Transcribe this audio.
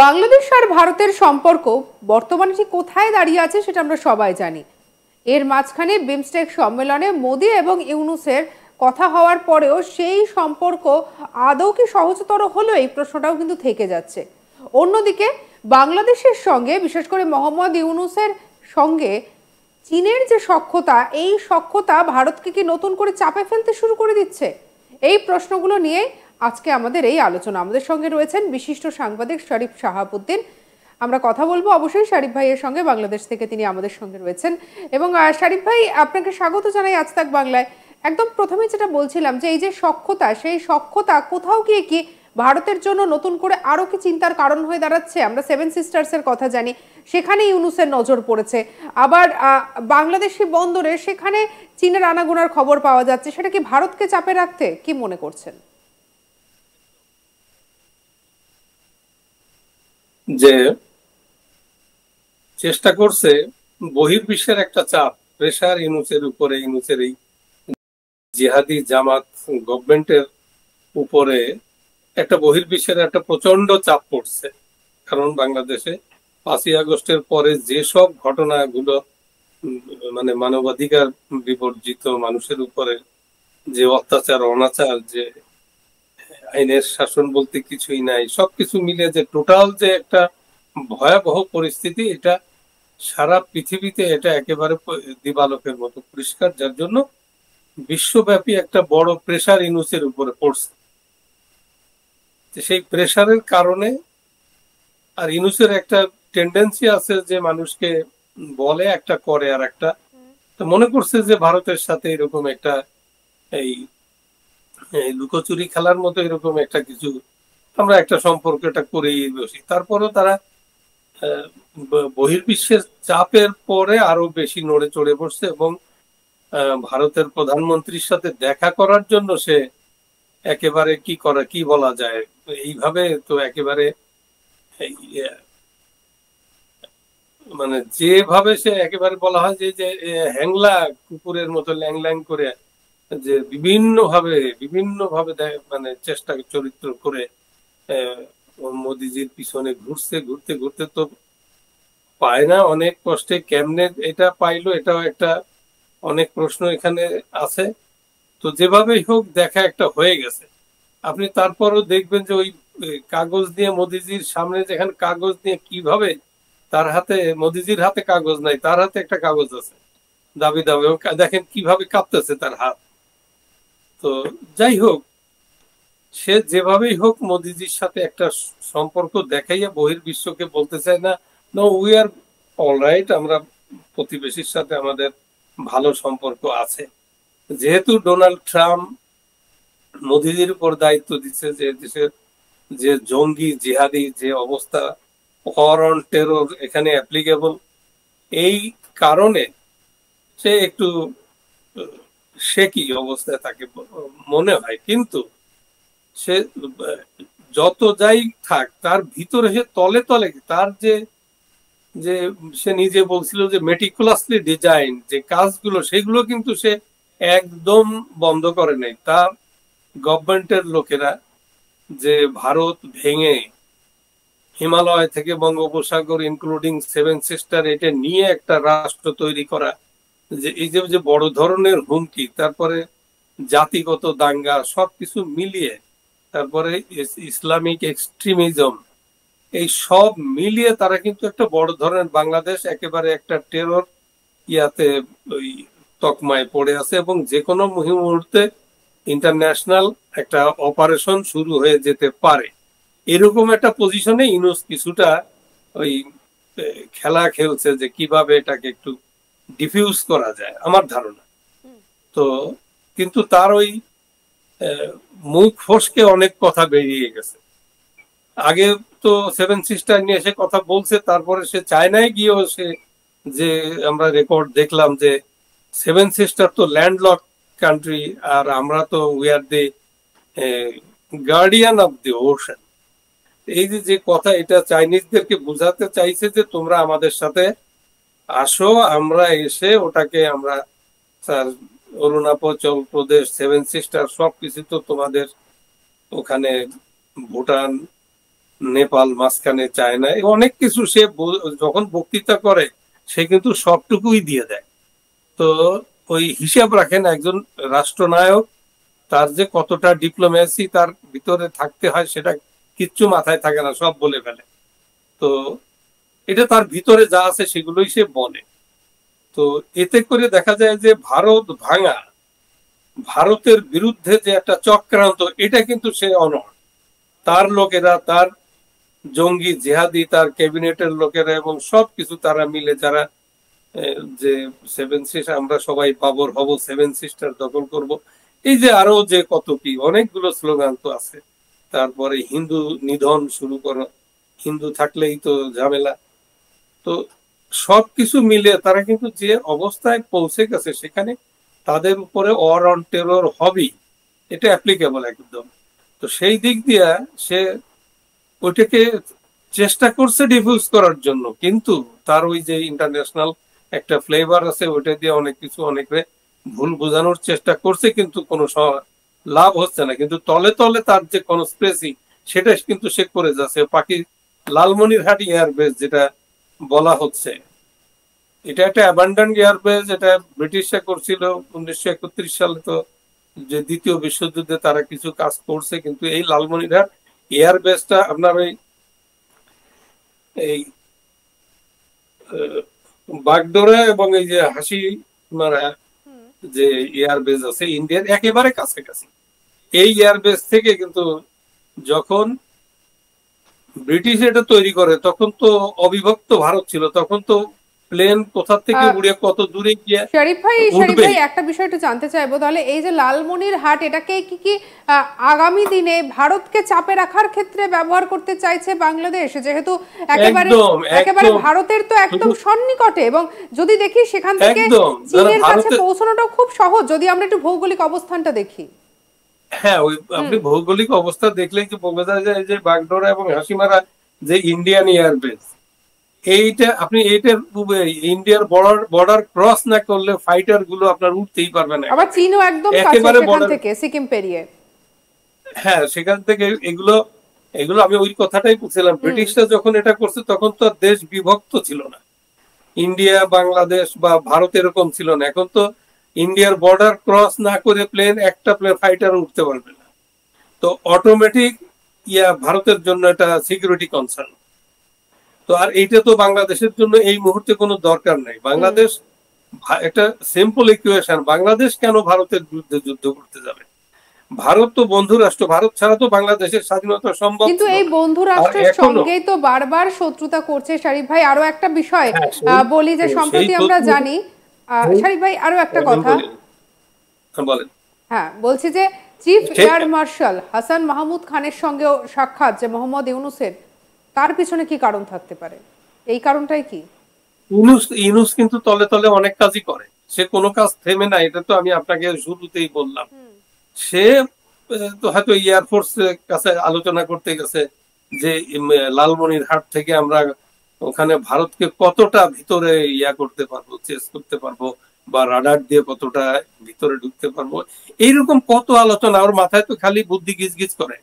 বাংলাদেশ আর ভারতের সম্পর্ক বর্তমানে ঠিক কোথায় দাঁড়িয়ে আছে সেটা আমরা সবাই জানি। এর মাঝখানে বিমস্টেক সম্মেলনে মোদি এবং ইউনূসের কথা হওয়ার পরেও সেই সম্পর্ক আদৌ কি সহজতর হলো, এই প্রশ্নটাও কিন্তু থেকে যাচ্ছে। অন্যদিকে বাংলাদেশের সঙ্গে, বিশেষ করে মোহাম্মদ ইউনূসের সঙ্গে চীনের যে সখ্যতা, এই সখ্যতা ভারতকে কি নতুন করে চাপে ফেলতে শুরু করে দিচ্ছে? এই প্রশ্নগুলো নিয়ে আজকে আমাদের এই আলোচনা। আমাদের সঙ্গে রয়েছেন বিশিষ্ট সাংবাদিক শরীফ শাহাবুদ্দিন। আমরা কথা বলবো অবশ্যই শরীফ ভাইয়ের সঙ্গে, বাংলাদেশ থেকে তিনি আমাদের সঙ্গে রয়েছেন। এবং শরীফ ভাই, আপনাকে স্বাগত জানাই আজ তাক বাংলায়। একদম প্রথমে যেটা বলছিলাম যে এই যে সখ্যতা, সেই সখ্যতা কোথাও গিয়ে কি ভারতের জন্য নতুন করে আরো কি চিন্তার কারণ হয়ে দাঁড়াচ্ছে? আমরা সেভেন সিস্টার্সের কথা জানি, সেখানে ইউনূসের নজর পড়েছে। আবার বাংলাদেশি বন্দরে সেখানে চীনের আনাগোনার খবর পাওয়া যাচ্ছে। সেটা কি ভারতকে চাপে রাখতে কি মনে করছেন? যে চেষ্টা করছে বহির্বিশ্বের একটা চাপ, প্রেশার ইউনূসের উপরে, ইউনূসের এই জিহাদি জামাত গভর্নমেন্টের উপরে একটা বহির্বিশ্বের একটা প্রচন্ড চাপ পড়ছে। কারণ বাংলাদেশে 5ই আগস্টের পরে যেসব ঘটনাগুলো মানে মানবাধিকার বিবর্জিত, মানুষের উপরে যে অত্যাচার অনাচার, যে আইনের শাসন বলতে কিছুই নাই, সবকিছু মিলে যে টোটাল যে একটা ভয়াবহ পরিস্থিতি, এটা সারা পৃথিবীতে এটা একেবারে দিবালোকের মতো পরিষ্কার, যার জন্য বিশ্বব্যাপী একটা বড় প্রেশার ইউনূসের উপরে পড়ছে। সেই প্রেশারের কারণে, আর ইউনূসের একটা টেন্ডেন্সি আছে যে মানুষকে বলে একটা করে আর একটা, তো মনে করছে যে ভারতের সাথে এরকম একটা এই লুকোচুরি খেলার মতো এরকম একটা কিছু আমরা একটা সম্পর্কটা করেই বসি। তারপরও তারা বহির্বিশ্বের চাপের পরে আরো বেশি নড়ে চড়ে বসছে এবং ভারতের প্রধানমন্ত্রীর সাথে দেখা করার জন্য সে একেবারে কি বলা যায়, এইভাবে তো একেবারে মানে যেভাবে সে একেবারে বলা হয় যে হ্যাংলা কুকুরের মতো ল্যাং ল্যাং করে, যে বিভিন্ন ভাবে মানে চেষ্টা চরিত্র করে মোদিজির পিছনে ঘুরতে ঘুরতে তো পায় না, অনেক কষ্টে কেমনে এটা পাইলো, এটাও একটা অনেক প্রশ্ন এখানে আছে। তো যেভাবেই হোক দেখা একটা হয়ে গেছে। আপনি তারপরও দেখবেন যে ওই কাগজ দিয়ে মোদিজির সামনে, যেখানে কাগজ দিয়ে কিভাবে তার হাতে, মোদিজির হাতে কাগজ নাই, তার হাতে একটা কাগজ আছে দাবি দাবি, দেখেন কিভাবে কাঁপতেছে তার হাত। তো যাই হোক, সে যেভাবেই হোক মোদিজির সাথে একটা সম্পর্ক দেখাইয়া বহির্বিশ্বকে বলতে চায় না, নো উই আর অলরাইট, আমরা প্রতিবেশীর সাথে আমাদের ভালো সম্পর্ক আছে। যেহেতু ডোনাল্ড ট্রাম্প মোদিজির উপর দায়িত্ব দিচ্ছে যে দেশের যে জঙ্গি জিহাদি যে অবস্থা, ওয়ার অন টেরর এখানে অ্যাপ্লিকেবল, এই কারণে সে একটু শেকি অবস্থায় তাকে মনে হয়। কিন্তু সে যত যাই থাক, তার ভিতরে সে তলে তলে তার যে যে সে নিজে বলছিল যে মেটিকুলাসলি ডিজাইন যে কাজগুলো, সেগুলো কিন্তু সে একদম বন্ধ করে নাই। তার গভর্নমেন্টের লোকেরা যে ভারত ভেঙে হিমালয় থেকে বঙ্গোপসাগর ইনক্লুডিং সেভেন সিস্টার এটা নিয়ে একটা রাষ্ট্র তৈরি করা, যে এই যে বড় ধরনের হুমকি, তারপরে জাতিগত দাঙ্গা, সবকিছু মিলিয়ে, তারপরে ইসলামিক এক্সট্রিমিজম, এই সব মিলিয়ে তারা কিন্তু একটা বড় ধরনের, বাংলাদেশ একেবারে একটা টেরর ইয়াতে ওই তকমায় পড়ে আছে এবং যে কোনো মুহূর্তে ইন্টারন্যাশনাল একটা অপারেশন শুরু হয়ে যেতে পারে। এরকম একটা পজিশনে ইউনূস কিছুটা ওই খেলা খেলছে যে কিভাবে এটাকে একটু ডিফিউজ করা যায়, আমার ধারণা। তো কিন্তু তার ওই মুখ ফসকে অনেক কথা বেরিয়ে গেছে। আগে তো সেভেন সিস্টার নিয়ে সে কথা বলছে, তারপরে সে চায়নায় গিয়েও সে, যে আমরা রেকর্ড দেখলাম যে সেভেন সিস্টার তো ল্যান্ডলক কান্ট্রি, আর আমরা তো we are the guardian of the ocean. এই যে কথা, এটা চাইনিজদেরকে বোঝাতে চাইছে যে তোমরা আমাদের সাথে আসো, আমরা এসে ওটাকে আমরা অরুণাচল প্রদেশ, সেভেন সিস্টার সবকিছু তো তোমাদের ওখানে, ভুটান, নেপাল মাঝখানে, চায়না, অনেক কিছু সে যখন বক্তৃতা করে সে কিন্তু সবটুকুই দিয়ে দেয়। তো ওই হিসাব রাখেন একজন রাষ্ট্রনায়ক, তার যে কতটা ডিপ্লোম্যাসি তার ভিতরে থাকতে হয় সেটা কিচ্ছু মাথায় থাকে না, সব বলে ফেলে। তো এটা তার ভিতরে যা আছে সেগুলোই সে বলে। তো এতে করে দেখা যায় যে ভারত ভাঙা, ভারতের বিরুদ্ধে যে একটা চক্রান্ত, এটা কিন্তু সে অনড়। তার লোকেরা, তার জঙ্গি জেহাদি, তার ক্যাবিনেটের লোকেরা এবং সবকিছু তারা মিলে, যারা যে সেভেন সিস্টার আমরা সবাই বাবর হব, সেভেন সিস্টার দখল করব, এই যে আরো যে কত কি অনেকগুলো স্লোগান তো আছে। তারপরে হিন্দু নিধন শুরু করো, হিন্দু থাকলেই তো ঝামেলা। তো সবকিছু মিলে তারা কিন্তু যে অবস্থায় পৌঁছে গেছে, সেখানে তাদের উপরে ওয়ার অন টেরর হবেই, এটা অ্যাপ্লিকেবল একদম। তো সেই দিক দিয়ে সে ওইটাকে চেষ্টা করছে ডিফিউজ করার জন্য, কিন্তু তার ওই যে ইন্টারন্যাশনাল একটা ফ্লেভার আছে, ওইটা দিয়ে অনেক কিছু অনেকে ভুল বোঝানোর চেষ্টা করছে, কিন্তু কোনো লাভ হচ্ছে না। কিন্তু তলে তলে তার যে কনস্পিরেসি, সেটা কিন্তু সে করে যাচ্ছে। লালমনিরহাট এয়ারবেস যেটা বলা হচ্ছে, এটা একটা অ্যাবান্ডান্ট এয়ারবেস, এটা ব্রিটিশরা করছিল 1931 সালে। তো যে দ্বিতীয় বিশ্বযুদ্ধে তারা কিছু কাজ করছে, কিন্তু এই লালমনিরহাট এয়ারবেসটা আপনার ওই এই বাগডোরা এবং এই যে হাসিমারা যে এয়ারবেস আছে ইন্ডিয়ার একেবারে কাছাকাছি, এই এয়ারবেস থেকে কিন্তু যখন ব্রিটিশ এটা তৈরি করে তখন তো অবিভক্ত ভারত ছিল, তখন তো প্লেন কোথা থেকে উড়ে কত দূরে গিয়ে শরীফ উঠবে। ভাই একটা বিষয় একটু জানতে চাইবো, তাহলে এই যে লালমনিরহাট, এটাকে কি আগামী দিনে ভারতকে চাপে রাখার ক্ষেত্রে ব্যবহার করতে চাইছে বাংলাদেশ, যেহেতু একেবারে একদম একেবারে একদম ভারতের তো একদম সন্নিকটে, এবং যদি দেখি সেখান থেকে একদম চীনের কাছে পৌঁছানোটাও খুব সহজ, যদি আমরা একটু ভৌগোলিক অবস্থানটা দেখি। হ্যাঁ, ওই আপনি ভৌগোলিক অবস্থা দেখলেই কি বোঝা যায় যে বাগডোরা এবং হাসিমারা যে ইন্ডিয়ান এয়ারবেস, এইটা আপনি এইটার ইন্ডিয়ার বর্ডার ক্রস না করলে ফাইটার গুলো আপনার উঠতেই পারবে না। আবার চীনও একদম কাছে একেবারে সেখান থেকে, সিকিম পেরিয়ে। হ্যাঁ, সেখান থেকে এগুলো এগুলো আমি ওই কথাটাই বলছিলাম, ব্রিটিশরা যখন এটা করছে তখন তো দেশ বিভক্ত ছিল না, ইন্ডিয়া বাংলাদেশ বা ভারত এরকম ছিল না। এখন তো ইন্ডিয়ার বর্ডার ক্রস না করে একটা প্লেন ফাইটার উঠতে পারবে না। তো অটোমেটিক ভারতের জন্য এটা সিকিউরিটি কনসার্ন। তো আর এইটা তো বাংলাদেশের জন্য এই মুহূর্তে কোনো দরকার নাই। বাংলাদেশ একটা সিম্পল ইকুয়েশন, বাংলাদেশ কেন ভারতের বিরুদ্ধে যুদ্ধ করতে যাবে? ভারত তো বন্ধু রাষ্ট্র, ভারত ছাড়া তো বাংলাদেশের স্বাধীনতা সম্ভব। কিন্তু এই বন্ধু রাষ্ট্রের সঙ্গেই তো বারবার শত্রুতা করছে শরীফ ভাই। আরো একটা বিষয় বলি, যে সম্প্রতি আমরা জানি, শরীফ ভাই আরো একটা কথা বলেন। হ্যাঁ, বলছি যে chief air marshal Hasan Mahmud খানের সঙ্গেও সাক্ষাৎ যে মোহাম্মদ ইউনূসের, তার পিছনে কি কারণ থাকতে পারে? এই কারণটাই কি? ইউনূস কিন্তু তলে তলে অনেক কাজই করে, সে কোনো কাজ থেমে না, এটা তো আমি আপনাকে শুরুতেই বললাম। সে তো হয়তো এয়ারফোর্স কাছে আলোচনা করতে গেছে যে লালমনিরহাট থেকে আমরা ওখানে ভারতকে কতটা ভিতরে করতে পারবো, চেস করতে পারবো, বা রাডার দিয়ে কতটা ভিতরে ঢুকতে পারবো, এইরকম কত আলোচনা। ওর মাথায় তো খালি বুদ্ধি গিজ গিজ করে।